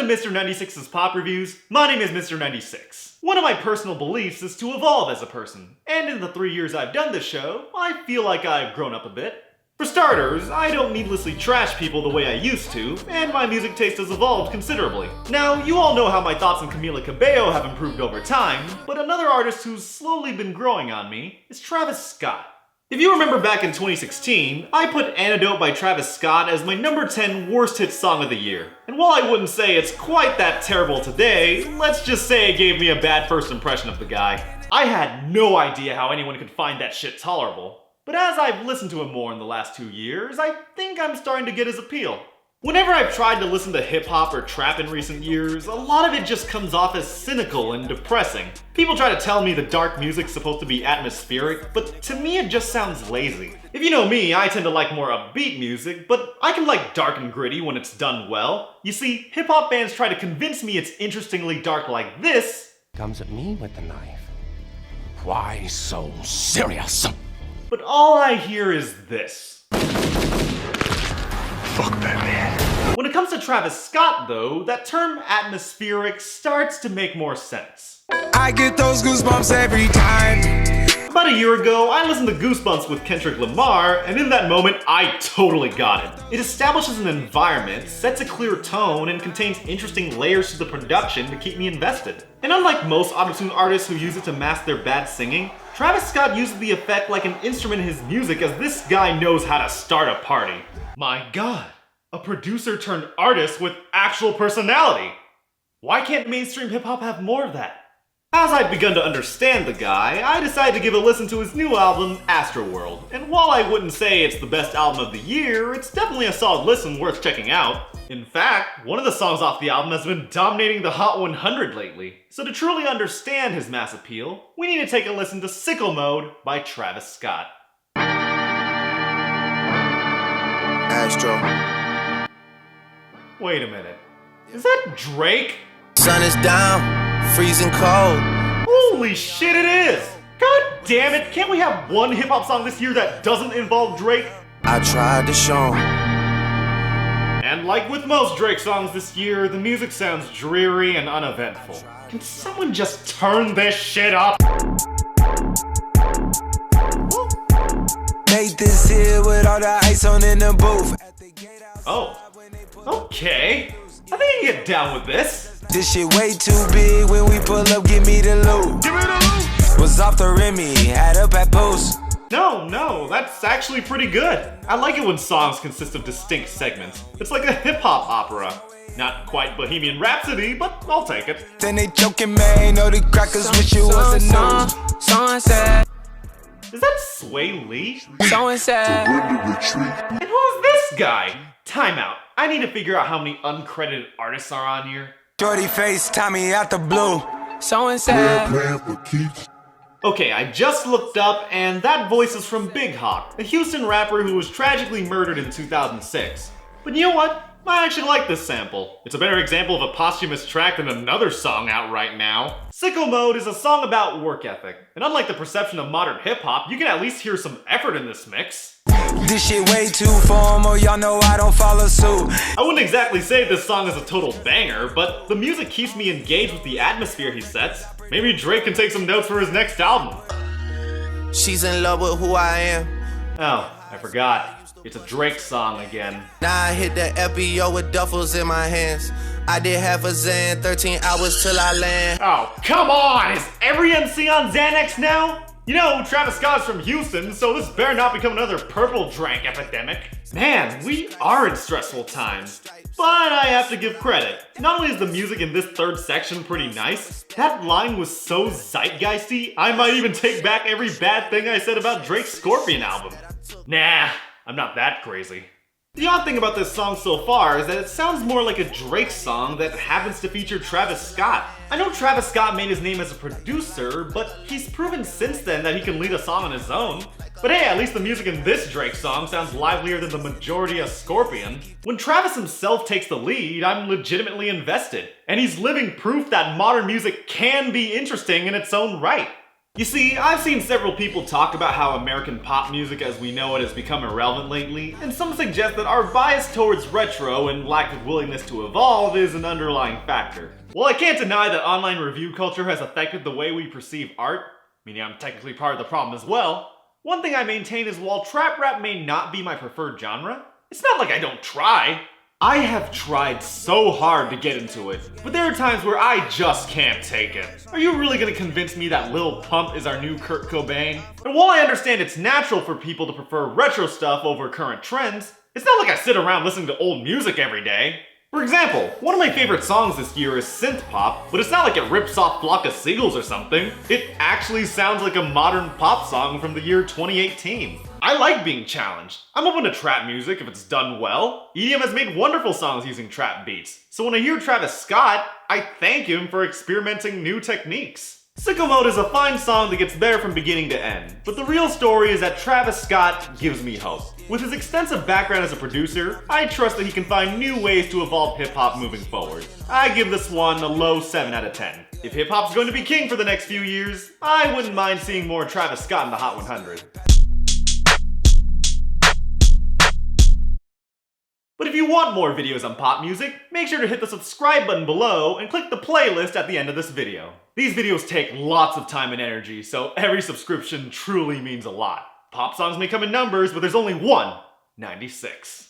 to Mr. 96's Pop Reviews. My name is Mr. 96. One of my personal beliefs is to evolve as a person, and in the 3 years I've done this show, I feel like I've grown up a bit. For starters, I don't needlessly trash people the way I used to, and my music taste has evolved considerably. Now, you all know how my thoughts on Camila Cabello have improved over time, but another artist who's slowly been growing on me is Travis Scott. If you remember back in 2016, I put Antidote by Travis Scott as my number 10 worst hit song of the year. And while I wouldn't say it's quite that terrible today, let's just say it gave me a bad first impression of the guy. I had no idea how anyone could find that shit tolerable. But as I've listened to him more in the last 2 years, I think I'm starting to get his appeal. Whenever I've tried to listen to hip-hop or trap in recent years, a lot of it just comes off as cynical and depressing. People try to tell me the dark music's supposed to be atmospheric, but to me it just sounds lazy. If you know me, I tend to like more upbeat music, but I can like dark and gritty when it's done well. You see, hip-hop fans try to convince me it's interestingly dark like this. Comes at me with the knife. Why so serious? But all I hear is this. Fuck that man. When it comes to Travis Scott, though, that term atmospheric starts to make more sense. I get those goosebumps every time. About a year ago, I listened to Goosebumps with Kendrick Lamar, and in that moment, I totally got it. It establishes an environment, sets a clear tone, and contains interesting layers to the production to keep me invested. And unlike most autotune artists who use it to mask their bad singing, Travis Scott uses the effect like an instrument in his music, as this guy knows how to start a party. My god, a producer turned artist with actual personality. Why can't mainstream hip-hop have more of that? As I've begun to understand the guy, I decided to give a listen to his new album, Astroworld. And while I wouldn't say it's the best album of the year, it's definitely a solid listen worth checking out. In fact, one of the songs off the album has been dominating the Hot 100 lately. So to truly understand his mass appeal, we need to take a listen to SICKO Mode by Travis Scott. Astro. Wait a minute. Is that Drake? Sun is down, freezing cold. Holy shit, it is! God damn it, can't we have one hip-hop song this year that doesn't involve Drake? I tried to show him. And like with most Drake songs this year, the music sounds dreary and uneventful. Can someone just turn this shit up? Made this here with all the ice on in the booth. Oh, okay. I think I can get down with this. This shit way too big. When we pull up, give me the loot. Give me the loot! Was off the Remy, had up at post. No, that's actually pretty good. I like it when songs consist of distinct segments. It's like a hip-hop opera. Not quite Bohemian Rhapsody, but I'll take it. Then they joking, man. Know the crackers wish you was a news. Someone said, Is that Sway Lee? someone said, And who's this guy? Time out. I need to figure out how many uncredited artists are on here. Shorty face, Tommy out the blue. someone said, Okay, I just looked up, and that voice is from Big Hawk, a Houston rapper who was tragically murdered in 2006. But you know what? I actually like this sample. It's a better example of a posthumous track than another song out right now. SICKO Mode is a song about work ethic, and unlike the perception of modern hip-hop, you can at least hear some effort in this mix. This shit way too formal, y'all know I don't follow suit. I wouldn't exactly say this song is a total banger, but the music keeps me engaged with the atmosphere he sets. Maybe Drake can take some notes for his next album. She's in love with who I am. Oh, I forgot. It's a Drake song again. Now I hit the FBO with duffels in my hands. I did half a Xan, 13 hours till I land. Oh, come on! Is every MC on Xanax now? You know, Travis Scott's from Houston, so this better not become another purple drank epidemic. Man, we are in stressful times. But I have to give credit. Not only is the music in this third section pretty nice, that line was so zeitgeisty, I might even take back every bad thing I said about Drake's Scorpion album. Nah, I'm not that crazy. The odd thing about this song so far is that it sounds more like a Drake song that happens to feature Travis Scott. I know Travis Scott made his name as a producer, but he's proven since then that he can lead a song on his own. But hey, at least the music in this Drake song sounds livelier than the majority of Scorpion. When Travis himself takes the lead, I'm legitimately invested. And he's living proof that modern music can be interesting in its own right. You see, I've seen several people talk about how American pop music as we know it has become irrelevant lately, and some suggest that our bias towards retro and lack of willingness to evolve is an underlying factor. While I can't deny that online review culture has affected the way we perceive art, meaning I'm technically part of the problem as well, one thing I maintain is while trap rap may not be my preferred genre, it's not like I don't try. I have tried so hard to get into it, but there are times where I just can't take it. Are you really gonna convince me that Lil Pump is our new Kurt Cobain? And while I understand it's natural for people to prefer retro stuff over current trends, it's not like I sit around listening to old music every day. For example, one of my favorite songs this year is synth pop, but it's not like it rips off Flock of Seagulls or something. It actually sounds like a modern pop song from the year 2018. I like being challenged. I'm open to trap music if it's done well. EDM has made wonderful songs using trap beats, so when I hear Travis Scott, I thank him for experimenting new techniques. Sicko Mode is a fine song that gets better from beginning to end, but the real story is that Travis Scott gives me hope. With his extensive background as a producer, I trust that he can find new ways to evolve hip-hop moving forward. I give this one a low 7 out of 10. If hip-hop's going to be king for the next few years, I wouldn't mind seeing more Travis Scott in the Hot 100. But if you want more videos on pop music, make sure to hit the subscribe button below and click the playlist at the end of this video. These videos take lots of time and energy, so every subscription truly means a lot. Pop songs may come in numbers, but there's only one 96.